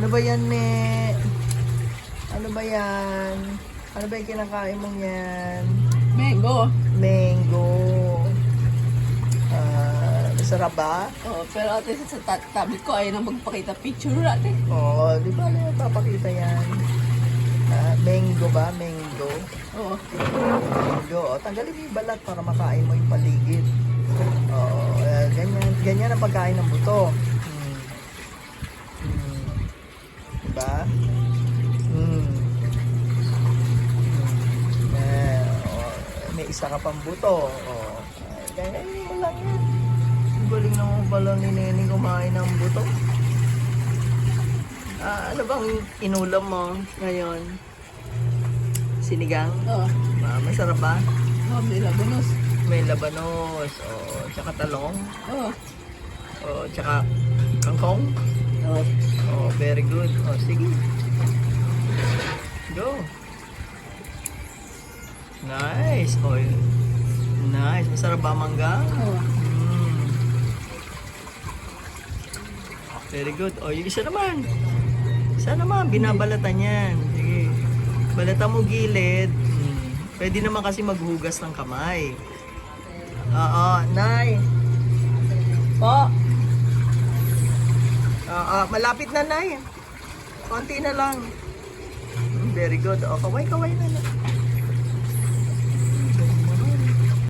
Ano ba yan, me? Ano ba yan? Ano ba yung kinakain mo yan? Mango. Mango. Masarap ba? Oh, pero ate sa tablet ko ayaw na magpakita picture ate. Oo, di ba na papakita yan? Mango ba? Mango. Oo. Mango. O, tanggalin mo yung balat para makain mo yung paligid. Oo, ganyan. Ganyan ang pagkain ng buto. Diba? May isa ka pang buto. Ganyan mo lang yan. Ang galing naman pala ni Neneng kumain ng buto. Ano bang inulam mo ngayon? Sinigang? Oo. Masarap ba? Oh, may labanos. May labanos. Tsaka talong. Oo. Tsaka kangkong. Oo. Very good. Sige. Go. Nice. Nice. Masarap ba mangga? Oo. Very good. Yung isa naman. Isa naman. Binabalatan yan. Sige. Balatan mo gilid. Pwede naman kasi maghugas ng kamay. Nay. Po. Malapit na, Nay. Konti na lang. Very good. Kaway-kaway na.